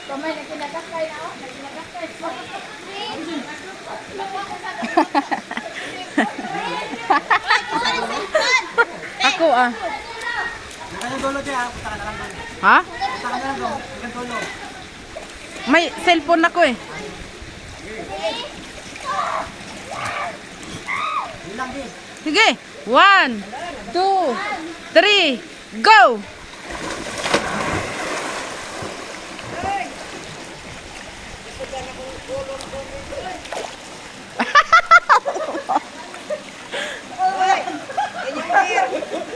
Kamay na kinakakay na, kinakakay. Ako ah. Ha? May cellphone ako eh. Sige. 1, 2, 3, go!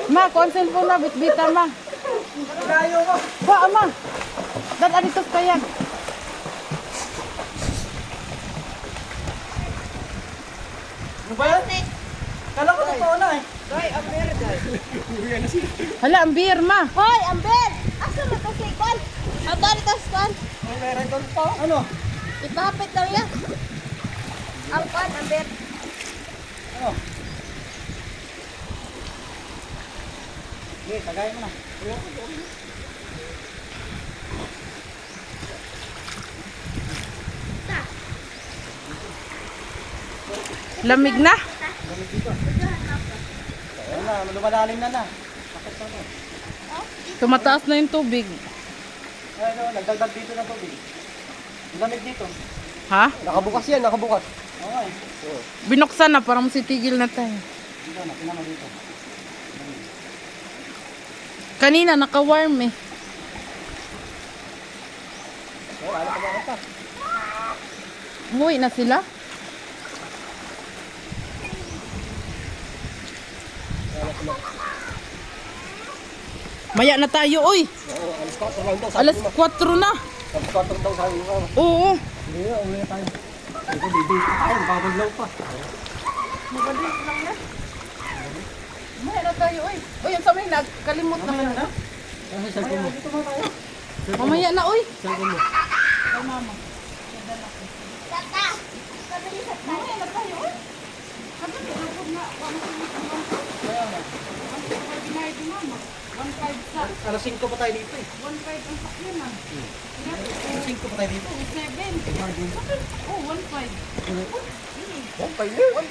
Ma, kuan cellphone na, bitbitan ma. Kinayo mo. Ba, ma. Dan adito kayag. Ano ba yan? Kala ko totoo na eh. Hala, ang beer ma. Hoy, Amber! Asa mo to si Kwan? Ang dali to si Kwan? May meron doon pa. Ano? Ipahapit daw yan. Ang Kwan, Amber. Ano? Okay, tagay mo na. Lamig na. Ayun na, lumalalim na na. Bakit pa na? Tumataas na yung tubig. Ayun, nagdagdag dito na tubig. Ang lamig dito. Ha? Nakabukas yan, nakabukas. Oo eh. Binuksan na, parang sitigil na tayo. Dito na, pinama dito. Kanina, naka-warm eh. Oo, ano ka ba ka? Umuwi na sila. Maya na tayo, uy. Oo, alas 4 lang daw. Alas 4 na. Alas 4 daw sabi mo. Oo. Hindi na, uwi na tayo. Ito, bibig tayo, babaglaw pa. Maya na tayo, uy. Uy, ang sabi, nagkalimot naman na. Kasi cellphone mo. Dito mo tayo. Mamaya na, uy. Cellphone mo. Kay mama. Tata! Mamaya na tayo, uy. Sabi, pinapod na. Binayad ni mama. 1.5 sa. Alas 5 pa tayo dito eh. 1.5 ang sakyanan. Alas 5 pa tayo dito. 7. Oh, 1.5. 1.5 yun.